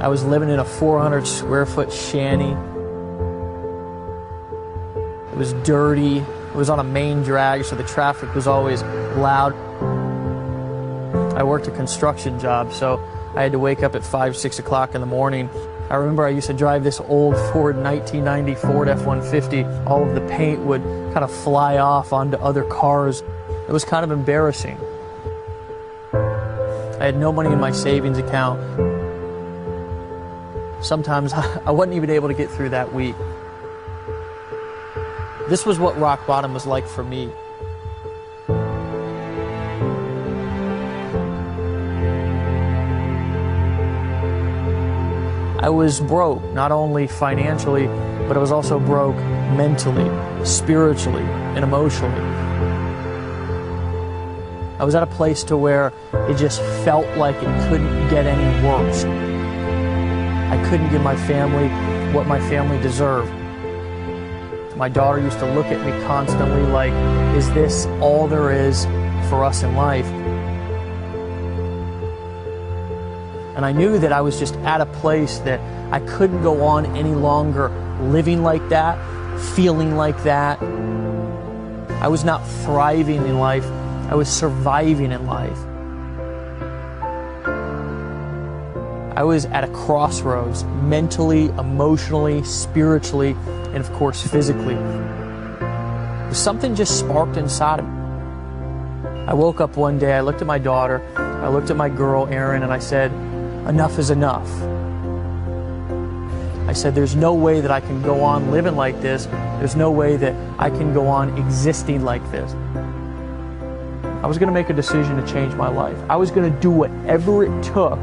I was living in a 400 square foot shanty. It was dirty. It was on a main drag, so the traffic was always loud. I worked a construction job, so I had to wake up at 5, 6 o'clock in the morning. I remember I used to drive this old Ford 1990 Ford F-150. All of the paint would kind of fly off onto other cars. It was kind of embarrassing. I had no money in my savings account. Sometimes I wasn't even able to get through that week. This was what rock bottom was like for me. I was broke, not only financially, but I was also broke mentally, spiritually, and emotionally. I was at a place to where it just felt like it couldn't get any worse. I couldn't give my family what my family deserved. My daughter used to look at me constantly like, is this all there is for us in life? And I knew that I was just at a place that I couldn't go on any longer living like that, feeling like that. I was not thriving in life, I was surviving in life. I was at a crossroads, mentally, emotionally, spiritually, and of course physically. Something just sparked inside of me. I woke up one day, I looked at my daughter, I looked at my girl, Erin, and I said, enough is enough. I said, there's no way that I can go on living like this. There's no way that I can go on existing like this. I was going to make a decision to change my life. I was going to do whatever it took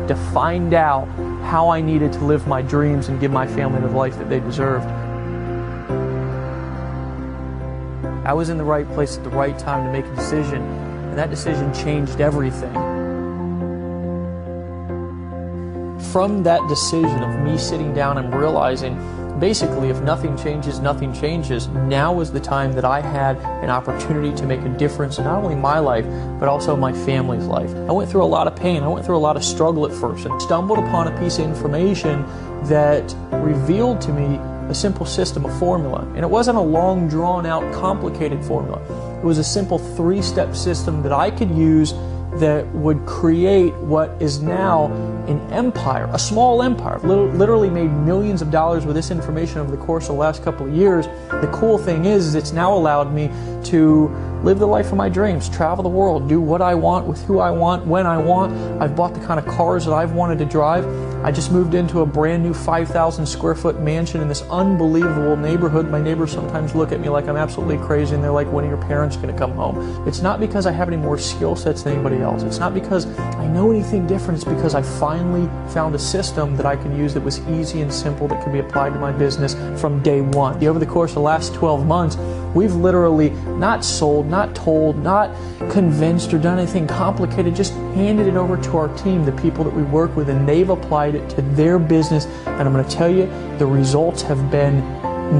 to find out how I needed to live my dreams and give my family the life that they deserved. I was in the right place at the right time to make a decision, and that decision changed everything. From that decision of me sitting down and realizing, basically, if nothing changes, nothing changes, now was the time that I had an opportunity to make a difference in not only my life, but also my family's life. I went through a lot of pain. I went through a lot of struggle at first and stumbled upon a piece of information that revealed to me a simple system, a formula. And it wasn't a long, drawn-out, complicated formula. It was a simple 3-step system that I could use that would create what is now an empire, a small empire. I've literally made millions of dollars with this information over the course of the last couple of years. The cool thing is it's now allowed me to live the life of my dreams, travel the world, do what I want with who I want, when I want. I've bought the kind of cars that I've wanted to drive. I just moved into a brand new 5,000 square foot mansion in this unbelievable neighborhood. My neighbors sometimes look at me like I'm absolutely crazy and they're like, when are your parents going to come home? It's not because I have any more skill sets than anybody else. It's not because I know anything different. It's because I finally found a system that I can use that was easy and simple that could be applied to my business from day one. Over the course of the last 12 months, we've literally not sold, not told, not convinced or done anything complicated, just handed it over to our team, the people that we work with, and they've applied it to their business. And I'm going to tell you, the results have been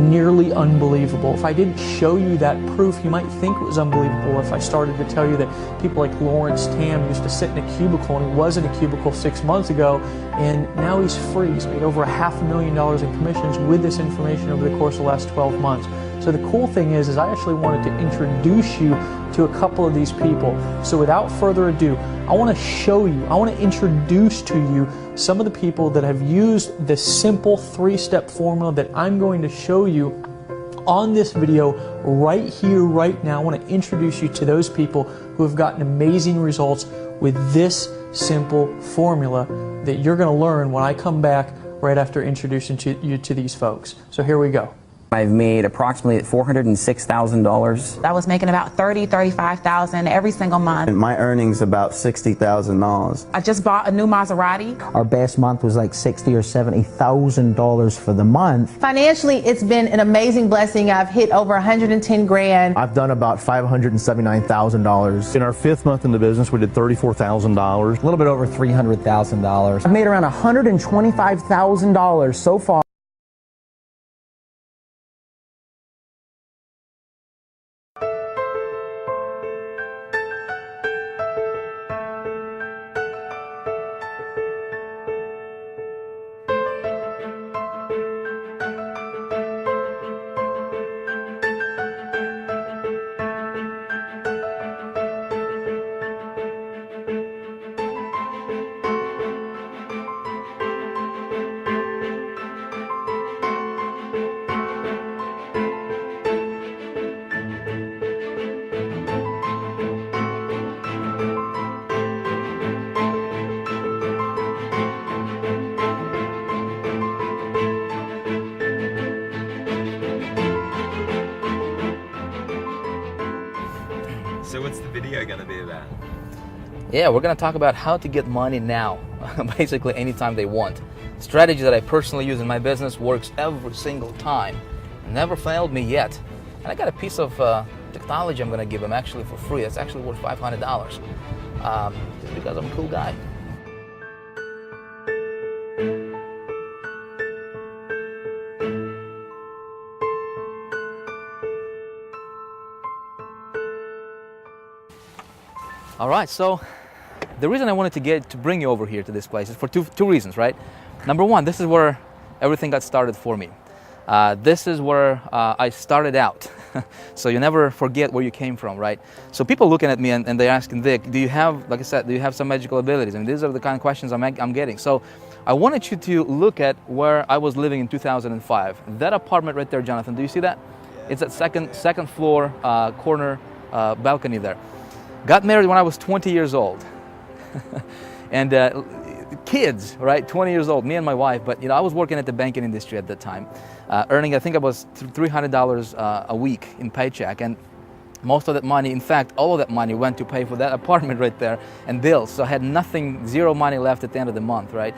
nearly unbelievable. If I didn't show you that proof, you might think it was unbelievable if I started to tell you that people like Lawrence Tam used to sit in a cubicle, and he was in a cubicle 6 months ago, and now he's free. He's made over $500,000 in commissions with this information over the course of the last 12 months. So the cool thing is I actually wanted to introduce you to a couple of these people. So without further ado, I want to show you, I want to introduce to you some of the people that have used the simple 3-step formula that I'm going to show you on this video right here, right now. I want to introduce you to those people who have gotten amazing results with this simple formula that you're going to learn when I come back right after introducing you to these folks. So here we go. I've made approximately $406,000. I was making about $30,000, $35,000 every single month. And my earnings about $60,000. I just bought a new Maserati. Our best month was like $60,000 or $70,000 for the month. Financially, it's been an amazing blessing. I've hit over 110 grand. I've done about $579,000. In our 5th month in the business, we did $34,000. A little bit over $300,000. I've made around $125,000 so far. So what's the video going to be about? Yeah, we're going to talk about how to get money now, basically anytime they want. Strategy that I personally use in my business, works every single time. Never failed me yet. And I got a piece of technology I'm going to give them actually for free. It's actually worth $500 just because I'm a cool guy. All right, so the reason I wanted to bring you over here to this place is for two reasons, right? Number one, this is where everything got started for me. This is where I started out. So you never forget where you came from, right? So people looking at me and they're asking, Vic, do you have, like I said, do you have some magical abilities? I mean, these are the kind of questions I'm getting. So I wanted you to look at where I was living in 2005. That apartment right there, Jonathan, do you see that? It's at second floor corner balcony there. Got married when I was 20 years old. And kids, right, 20 years old, me and my wife, but I was working at the banking industry at that time, earning, I think it was $300 a week in paycheck, and most of that money, in fact, all of that money went to pay for that apartment right there and bills, so I had nothing, zero money left at the end of the month, right?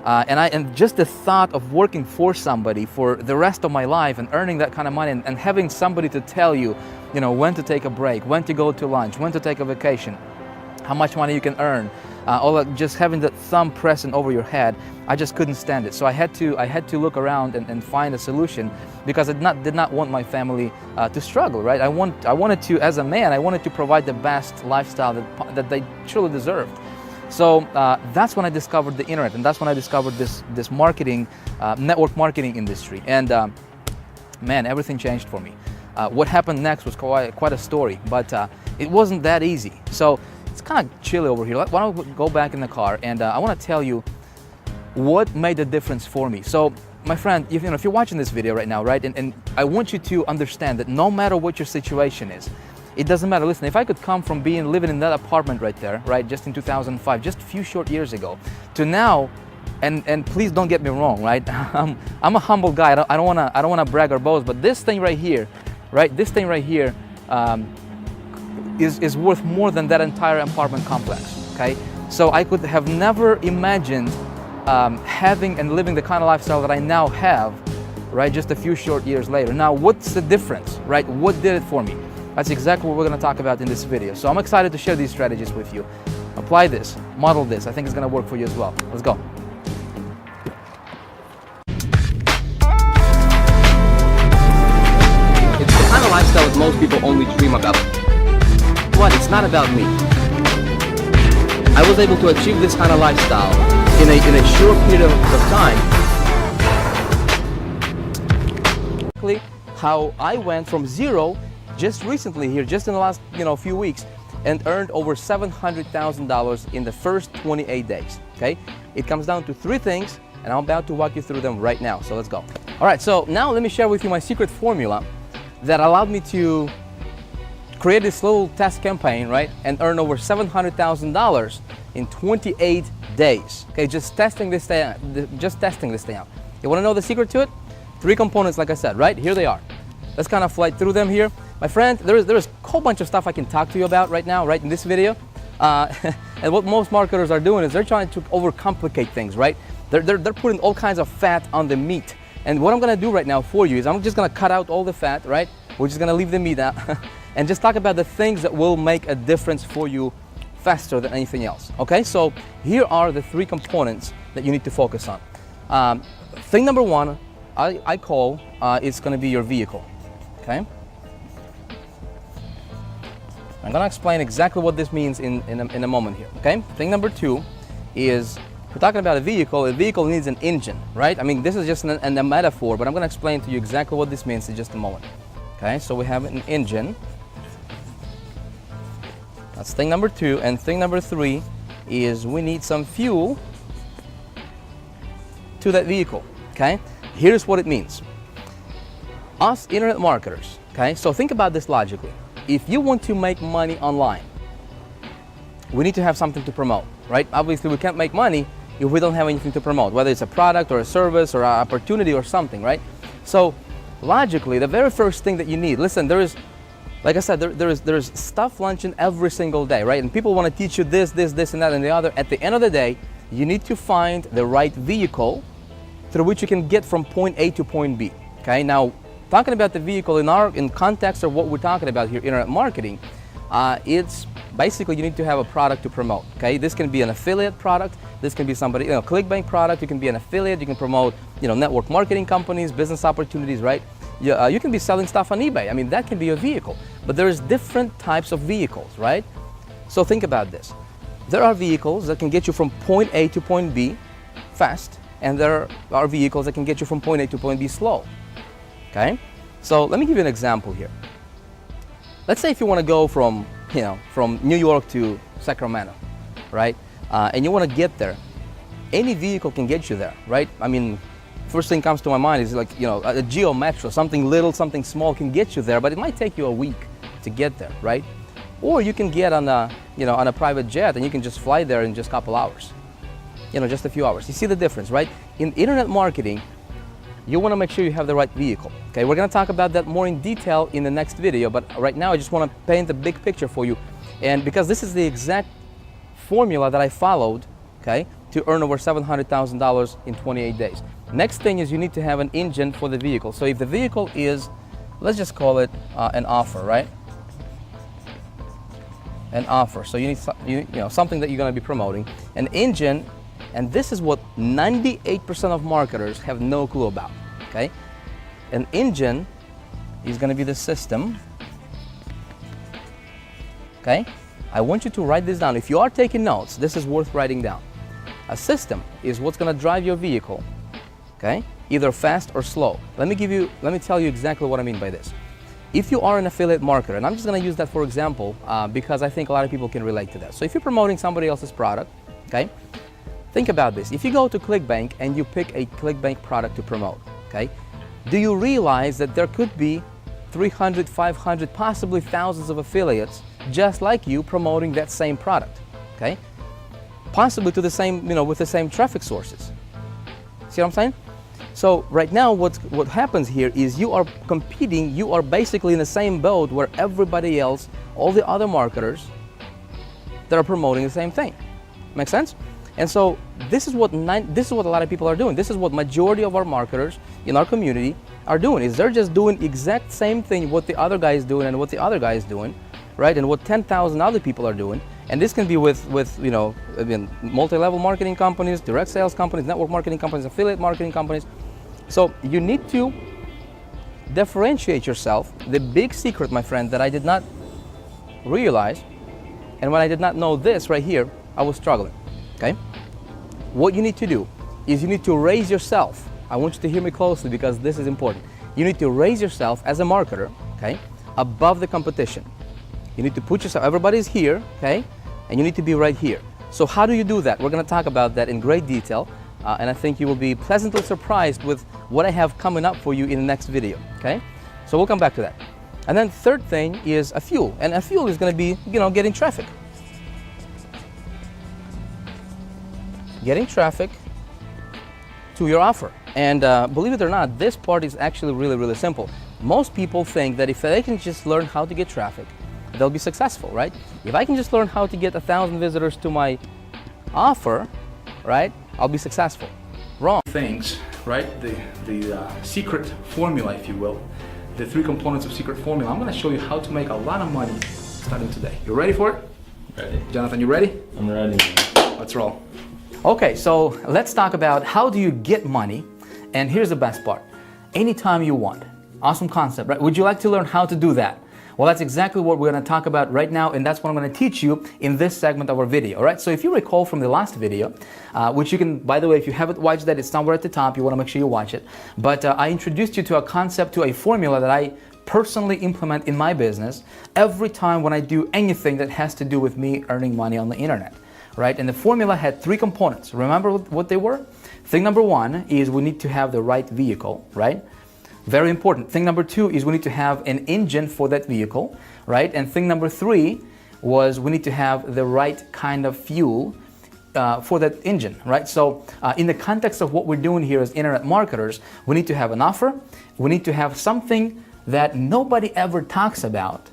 And just the thought of working for somebody for the rest of my life and earning that kind of money and having somebody to tell you, when to take a break, when to go to lunch, when to take a vacation, how much money you can earn, all that, just having that thumb pressing over your head, I just couldn't stand it. So I had to look around and find a solution, because I did not want my family to struggle, right? I wanted to, as a man, I wanted to provide the best lifestyle that they truly deserved. So that's when I discovered the internet, and that's when I discovered this marketing, network marketing industry. And man, everything changed for me. What happened next was quite a story, but it wasn't that easy. So it's kind of chilly over here. Why don't we go back in the car, and I want to tell you what made the difference for me. So my friend, if you're watching this video right now, right, and I want you to understand that no matter what your situation is, it doesn't matter. Listen, if I could come from living in that apartment right there, right, just in 2005, just a few short years ago, to now, and please don't get me wrong, right? I'm a humble guy. I don't wanna brag or boast, but this thing right here, right? This thing right here is worth more than that entire apartment complex. Okay, so I could have never imagined having and living the kind of lifestyle that I now have, right? Just a few short years later. Now, what's the difference, right? What did it for me? That's exactly what we're going to talk about in this video. So I'm excited to share these strategies with you. Apply this, model this. I think it's going to work for you as well. Let's go. It's the kind of lifestyle that most people only dream about. But it's not about me. I was able to achieve this kind of lifestyle in a short period of time. How I went from zero just recently here, just in the last few weeks, and earned over $700,000 in the first 28 days. Okay, it comes down to three things, and I'm about to walk you through them right now. So let's go. All right, so now let me share with you my secret formula that allowed me to create this little test campaign, right, and earn over $700,000 in 28 days. Okay, just testing this thing out. You want to know the secret to it? Three components, like I said, right? Here they are. Let's kind of fly through them here. My friend, there is a whole bunch of stuff I can talk to you about right now, right in this video. And what most marketers are doing is they're trying to overcomplicate things, right? They're putting all kinds of fat on the meat. And what I'm gonna do right now for you is I'm just gonna cut out all the fat, right? We're just gonna leave the meat out and just talk about the things that will make a difference for you faster than anything else, okay? So here are the three components that you need to focus on. Thing number one, I call, it's gonna be your vehicle, okay? I'm gonna explain exactly what this means in a moment here, okay? Thing number two is, we're talking about a vehicle needs an engine, right? I mean, this is just a metaphor, but I'm gonna explain to you exactly what this means in just a moment. Okay, so we have an engine. That's thing number two. And thing number three is we need some fuel to that vehicle, okay? Here's what it means. Us internet marketers, okay? So think about this logically. If you want to make money online, we need to have something to promote, right? Obviously, we can't make money if we don't have anything to promote, whether it's a product or a service or an opportunity or something, right? So logically, the very first thing that you need, listen, there is Like I said, there's stuff launching every single day, right? And people want to teach you this, and that, and the other. At the end of the day, you need to find the right vehicle through which you can get from point A to point B. Okay, now talking about the vehicle in context of what we're talking about here, internet marketing, it's basically you need to have a product to promote. Okay, this can be an affiliate product, this can be somebody, ClickBank product, you can be an affiliate, you can promote, network marketing companies, business opportunities, right? You can be selling stuff on eBay. I mean, that can be a vehicle, but there's different types of vehicles, right? So think about this. There are vehicles that can get you from point A to point B fast, and there are vehicles that can get you from point A to point B slow. Okay, so let me give you an example here. Let's say if you want to go from New York to Sacramento, right? And you want to get there, any vehicle can get you there, right? I mean, first thing comes to my mind is like, a Geo Metro, something little, something small can get you there, but it might take you a week to get there, right? Or you can get on a private jet and you can just fly there in just a couple hours, just a few hours. You see the difference, right? In internet marketing, you want to make sure you have the right vehicle. Okay, we're going to talk about that more in detail in the next video, but right now I just want to paint a big picture for you. And because this is the exact formula that I followed, okay, to earn over $700,000 in 28 days. Next thing is you need to have an engine for the vehicle. So if the vehicle is, let's just call it an offer, right? An offer. So you need something that you're going to be promoting. An engine. And this is what 98% of marketers have no clue about, okay? An engine is going to be the system, okay? I want you to write this down. If you are taking notes, this is worth writing down. A system is what's going to drive your vehicle, okay? Either fast or slow. Let me tell you exactly what I mean by this. If you are an affiliate marketer, and I'm just going to use that for example, because I think a lot of people can relate to that. So if you're promoting somebody else's product, okay? Think about this. If you go to ClickBank and you pick a ClickBank product to promote, okay, do you realize that there could be 300, 500, possibly thousands of affiliates just like you promoting that same product, okay? Possibly to the same, with the same traffic sources. See what I'm saying? So right now what happens here is you are competing, you are basically in the same boat where everybody else, all the other marketers that are promoting the same thing. Make sense? And so this is what a lot of people are doing. This is what majority of our marketers in our community are doing. Is they're just doing exact same thing what the other guy is doing and what the other guy is doing, right? And what 10,000 other people are doing. And this can be with multi-level marketing companies, direct sales companies, network marketing companies, affiliate marketing companies. So you need to differentiate yourself. The big secret, my friend, that I did not realize, and when I did not know this right here, I was struggling. Okay? What you need to do is you need to raise yourself. I want you to hear me closely because this is important. You need to raise yourself as a marketer, okay, above the competition. You need to put yourself, everybody's here, okay, and you need to be right here. So how do you do that? We're going to talk about that in great detail, and I think you will be pleasantly surprised with what I have coming up for you in the next video, okay? So we'll come back to that. And then third thing is a fuel, and a fuel is going to be, getting traffic. Getting traffic to your offer. And believe it or not, this part is actually really, really simple. Most people think that if they can just learn how to get traffic, they'll be successful, right? If I can just learn how to get 1,000 visitors to my offer, right, I'll be successful. Wrong. Things, right? The secret formula, if you will. The 3 components of secret formula. I'm going to show you how to make a lot of money starting today. You ready for it? Ready. Jonathan, you ready? I'm ready. Let's roll. Okay, so let's talk about how do you get money, and here's the best part. Anytime you want. Awesome concept, right? Would you like to learn how to do that? Well, that's exactly what we're going to talk about right now, and that's what I'm going to teach you in this segment of our video, all right? So if you recall from the last video, which you can, by the way, if you haven't watched that, it's somewhere at the top. You want to make sure you watch it. But I introduced you to a concept, to a formula that I personally implement in my business every time when I do anything that has to do with me earning money on the internet. Right? And the formula had 3 components. Remember what they were? Thing number 1 is we need to have the right vehicle, right? Very important. Thing number 2 is we need to have an engine for that vehicle, right? And thing number 3 was we need to have the right kind of fuel for that engine, right? So in the context of what we're doing here as internet marketers, we need to have an offer. We need to have something that nobody ever talks about,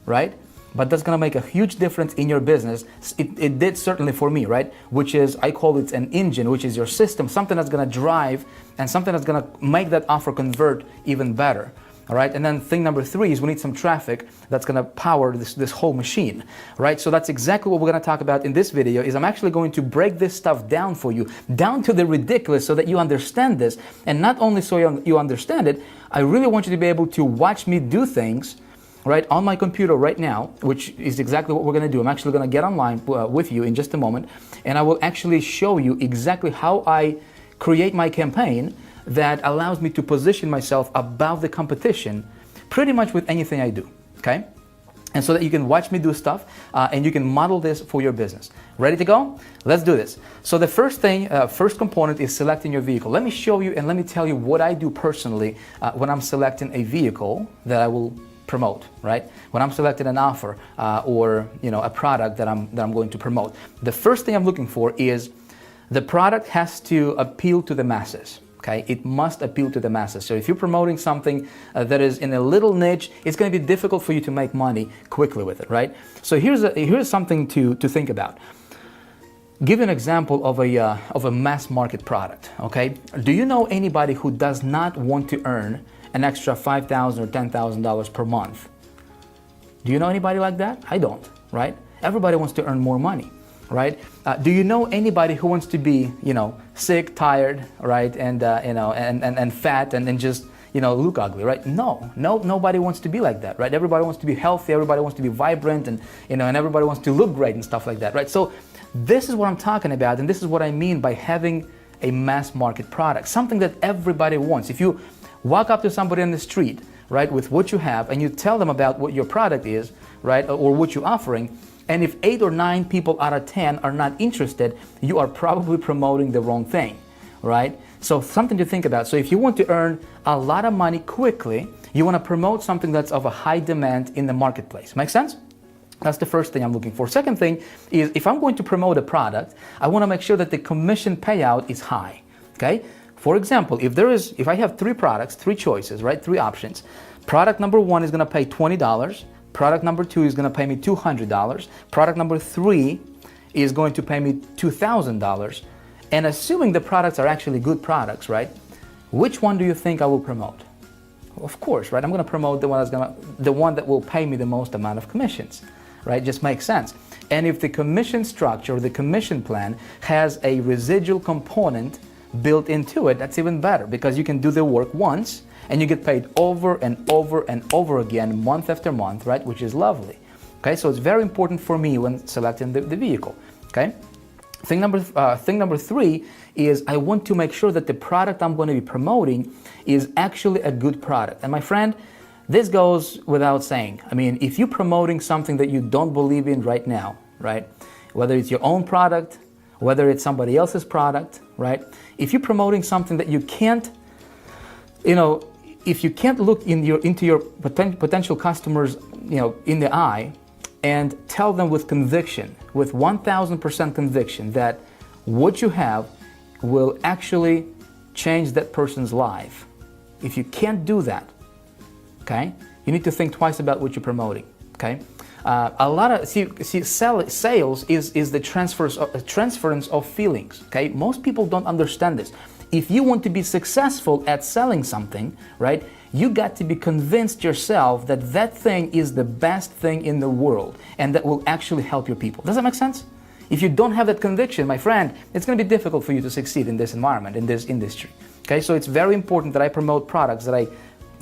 right? But that's gonna make a huge difference in your business. It did certainly for me, right? Which is, I call it an engine, which is your system, something that's gonna drive and something that's gonna make that offer convert even better. All right, and then thing number 3 is we need some traffic that's going to power this whole machine, right? So that's exactly what we're going to talk about in this video. Is I'm actually going to break this stuff down for you, down to the ridiculous, so that you understand this. And not only so you understand it, I really want you to be able to watch me do things, right, on my computer right now, which is exactly what we're going to do. I'm actually going to get online with you in just a moment, and I will actually show you exactly how I create my campaign that allows me to position myself above the competition pretty much with anything I do, okay? And so that you can watch me do stuff and you can model this for your business. Ready to go? Let's do this. So the first thing, first component is selecting your vehicle. Let me show you and let me tell you what I do personally when I'm selecting a vehicle that I will promote, right? When I'm selecting an offer or a product that I'm going to promote. The first thing I'm looking for is the product has to appeal to the masses. Okay, it must appeal to the masses. So if you're promoting something that is in a little niche, it's going to be difficult for you to make money quickly with it, right? So here's something to think about. Give an example of a mass market product. Okay, do you know anybody who does not want to earn an extra $5,000 or $10,000 per month? Do you know anybody like that? I don't, right? Everybody wants to earn more money. Right? Do you know anybody who wants to be, sick, tired, right, and fat, and just, look ugly, right? Nobody wants to be like that, right? Everybody wants to be healthy, everybody wants to be vibrant, and everybody wants to look great and stuff like that, right? So this is what I'm talking about, and this is what I mean by having a mass market product, something that everybody wants. If you walk up to somebody on the street, right, with what you have, and you tell them about what your product is, right, or what you're offering, and if 8 or 9 people out of 10 are not interested, you are probably promoting the wrong thing, right? So something to think about. So if you want to earn a lot of money quickly, you want to promote something that's of a high demand in the marketplace. Make sense? That's the first thing I'm looking for. Second thing is, if I'm going to promote a product, I want to make sure that the commission payout is high, okay? For example, if I have 3 products, 3 choices, right, 3 options. Product number 1 is going to pay $20. Product number 2 is going to pay me $200. Product number 3 is going to pay me $2,000. And assuming the products are actually good products, right? Which one do you think I will promote? Of course, right? I'm going to promote the one that will pay me the most amount of commissions, right? Just makes sense. And if the commission structure, the commission plan has a residual component built into it, that's even better, because you can do the work once and you get paid over and over and over again, month after month, right? Which is lovely. Okay, so it's very important for me when selecting the vehicle. Okay, thing number 3 is I want to make sure that the product I'm going to be promoting is actually a good product. And my friend, this goes without saying. I mean, if you're promoting something that you don't believe in right now, right? Whether it's your own product, whether it's somebody else's product, right? If you're promoting something that you can't, if you can't look into your potential customers, in the eye and tell them with conviction, with 1,000% conviction that what you have will actually change that person's life. If you can't do that, okay, you need to think twice about what you're promoting, okay? Sales is the transference of feelings, okay? Most people don't understand this. If you want to be successful at selling something, right, you got to be convinced yourself that that thing is the best thing in the world and that will actually help your people. Does that make sense? If you don't have that conviction, my friend, it's going to be difficult for you to succeed in this environment, in this industry. Okay, so it's very important that I promote products that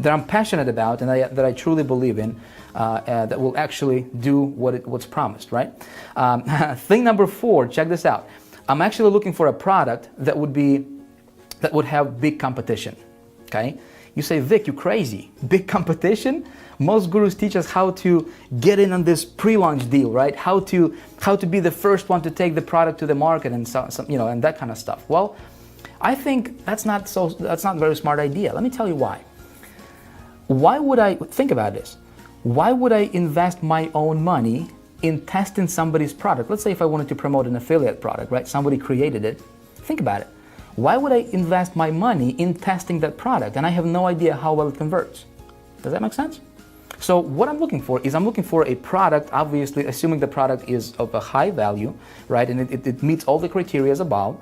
I'm passionate about and that I truly believe in, that will actually do what's promised, right? Thing number 4, check this out. I'm actually looking for a product that would have big competition, okay? You say, Vic, you're crazy. Big competition? Most gurus teach us how to get in on this pre-launch deal, right? How to be the first one to take the product to the market and and that kind of stuff. Well, I think that's not a very smart idea. Let me tell you why. Why would I think about this? Why would I invest my own money in testing somebody's product? Let's say if I wanted to promote an affiliate product, right? Somebody created it. Think about it. Why would I invest my money in testing that product and I have no idea how well it converts? Does that make sense? So what I'm looking for is I'm looking for a product, obviously assuming the product is of a high value, right, and it meets all the criteria above,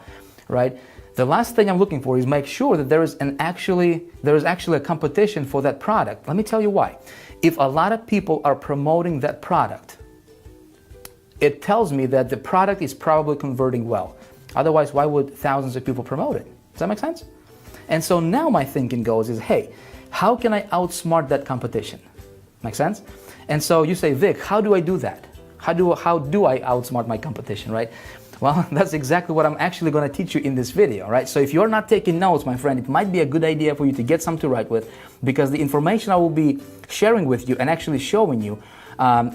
right? The last thing I'm looking for is make sure that there is actually a competition for that product. Let me tell you why. If a lot of people are promoting that product, it tells me that the product is probably converting well. Otherwise, why would thousands of people promote it? Does that make sense? And so now my thinking goes is, hey, how can I outsmart that competition? Make sense? And so you say, Vic, how do I do that? How do I outsmart my competition, right? Well, that's exactly what I'm actually going to teach you in this video, right? So if you're not taking notes, my friend, it might be a good idea for you to get something to write with, because the information I will be sharing with you and actually showing you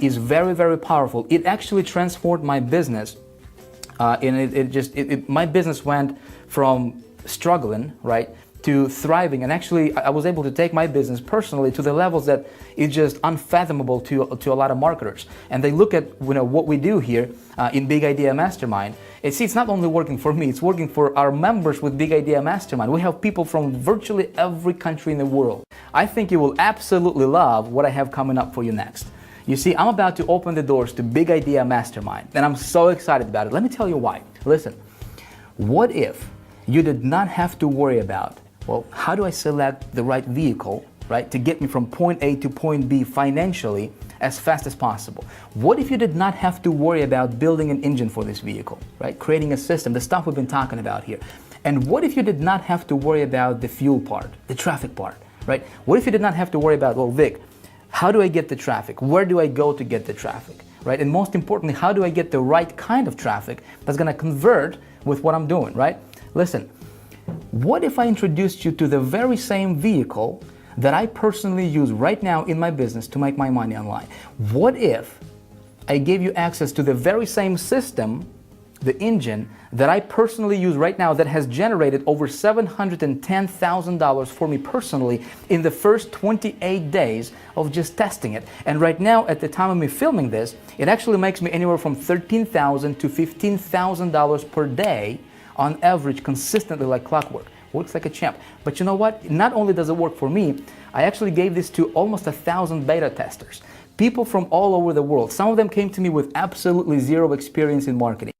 is very, very powerful. It actually transformed my business, and my business went from struggling, right, to thriving, and actually I was able to take my business personally to the levels that it's just unfathomable to a lot of marketers. And they look at what we do here in Big Idea Mastermind. It's not only working for me, it's working for our members with Big Idea Mastermind. We have people from virtually every country in the world. I think you will absolutely love what I have coming up for you next. You see, I'm about to open the doors to Big Idea Mastermind, and I'm so excited about it. Let me tell you why. Listen, what if you did not have to worry about, well, how do I select the right vehicle, right, to get me from point A to point B financially as fast as possible? What if you did not have to worry about building an engine for this vehicle, right, creating a system, the stuff we've been talking about here? And what if you did not have to worry about the fuel part, the traffic part, right? What if you did not have to worry about, well, Vic, how do I get the traffic? Where do I go to get the traffic, right? And most importantly, how do I get the right kind of traffic that's going to convert with what I'm doing, right? Listen, what if I introduced you to the very same vehicle that I personally use right now in my business to make my money online? What if I gave you access to the very same system, the engine, that I personally use right now that has generated over $710,000 for me personally in the first 28 days of just testing it? And right now, at the time of me filming this, it actually makes me anywhere from $13,000 to $15,000 per day on average, consistently like clockwork. Works like a champ. But you know what? Not only does it work for me, I actually gave this to almost 1,000 beta testers. People from all over the world. Some of them came to me with absolutely zero experience in marketing.